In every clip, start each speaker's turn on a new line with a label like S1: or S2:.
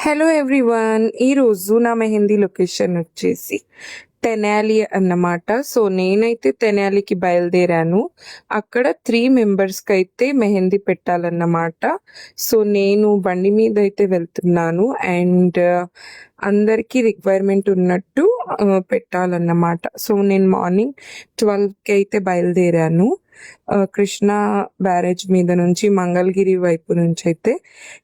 S1: Hello everyone. ఈరోజు నా mehndi location వచ్చేసి తెనాలి అన్నమాట. సో నేనైతే తెనాలికి బయలుదేరాను. అక్కడ 3 మెంబర్స్కి అయితే మెహందీ పెట్టాలన్నమాట. సో నేను బండి మీద అయితే వెళ్తున్నాను అండ్ అందరికీ రిక్వైర్మెంట్ ఉన్నట్టు పెట్టాలన్నమాట. సో నేను మార్నింగ్ 12కి అయితే బయలుదేరాను. కృష్ణా బ్యారేజ్ మీద నుంచి మంగళగిరి వైపు నుంచి అయితే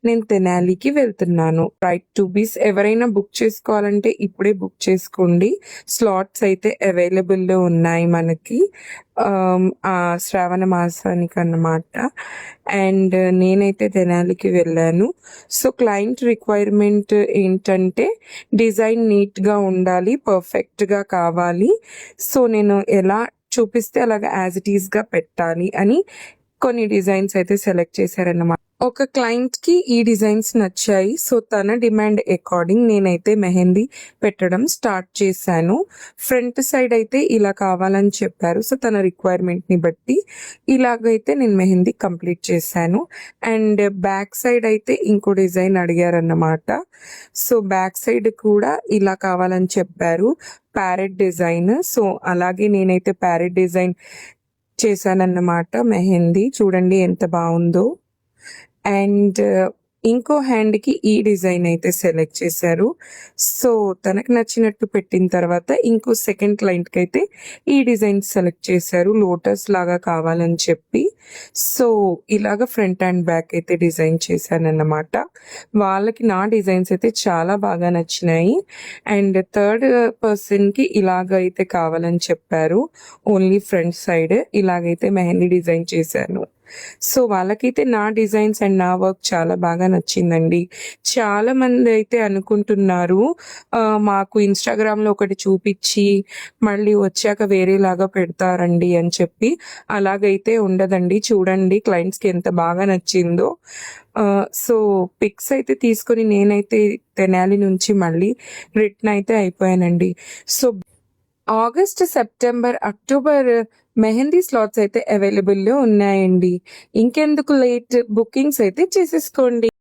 S1: నేను తెనాలికి వెళ్తున్నాను. రైట్ టు బీస్ ఎవరైనా బుక్ చేసుకోవాలంటే ఇప్పుడే బుక్ చేసుకోండి. స్లాట్స్ అయితే అవైలబుల్లో ఉన్నాయి మనకి శ్రావణ మాసానికి అన్నమాట. అండ్ నేనైతే తెనాలికి వెళ్ళాను. సో క్లయింట్ రిక్వైర్మెంట్ ఏంటంటే డిజైన్ నీట్గా ఉండాలి, పర్ఫెక్ట్గా కావాలి. సో నేను ఎలా చూపిస్తే అలాగా యాజ్ ఇట్ ఈస్గా పెట్టాలి అని కొన్ని డిజైన్స్ అయితే సెలెక్ట్ చేశారన్నమాట. ఒక క్లయింట్కి ఈ డిజైన్స్ నచ్చాయి. సో తన డిమాండ్ అకార్డింగ్ నేనైతే మెహందీ పెట్టడం స్టార్ట్ చేశాను. ఫ్రంట్ సైడ్ అయితే ఇలా కావాలని చెప్పారు. సో తన రిక్వైర్మెంట్ని బట్టి ఇలాగైతే నేను మెహందీ కంప్లీట్ చేశాను. అండ్ బ్యాక్ సైడ్ అయితే ఇంకో డిజైన్ అడిగారన్నమాట. సో బ్యాక్ సైడ్ కూడా ఇలా కావాలని చెప్పారు, ప్యారెట్ డిజైన్. సో అలాగే నేనైతే ప్యారెట్ డిజైన్ చేశానన్నమాట. మెహందీ చూడండి ఎంత బాగుందో. అండ్ ఇంకో హ్యాండ్కి ఈ డిజైన్ అయితే సెలెక్ట్ చేశారు. సో తనకు నచ్చినట్టు పెట్టిన తర్వాత ఇంకో సెకండ్ క్లయింట్కి అయితే ఈ డిజైన్ సెలెక్ట్ చేశారు, లోటస్ లాగా కావాలని చెప్పి. సో ఇలాగ ఫ్రంట్ అండ్ బ్యాక్ అయితే డిజైన్ చేశానన్నమాట. వాళ్ళకి నా డిజైన్స్ అయితే చాలా బాగా నచ్చినాయి. అండ్ థర్డ్ పర్సన్కి ఇలాగ అయితే కావాలని చెప్పారు, ఓన్లీ ఫ్రంట్ సైడ్ ఇలాగైతే మెహందీ డిజైన్ చేశాను. సో వాళ్ళకైతే నా డిజైన్స్ అండ్ నా వర్క్ చాలా బాగా నచ్చిందండి. చాలా మంది అయితే అనుకుంటున్నారు మాకు ఇన్స్టాగ్రామ్లో ఒకటి చూపించి మళ్ళీ వచ్చాక వేరేలాగా పెడతారండి అని చెప్పి. అలాగైతే ఉండదండి. చూడండి క్లయింట్స్కి ఎంత బాగా నచ్చిందో. సో పిక్స్ అయితే తీసుకొని నేనైతే తెనాలి నుంచి మళ్ళీ రిటర్న్ అయితే అయిపోయానండి. So August, September, October mehndi slots అయితే అవైలబుల్లో ఉన్నాయండి. ఇంకెందుకు లేట్, బుకింగ్స్ అయితే చేసేసుకోండి.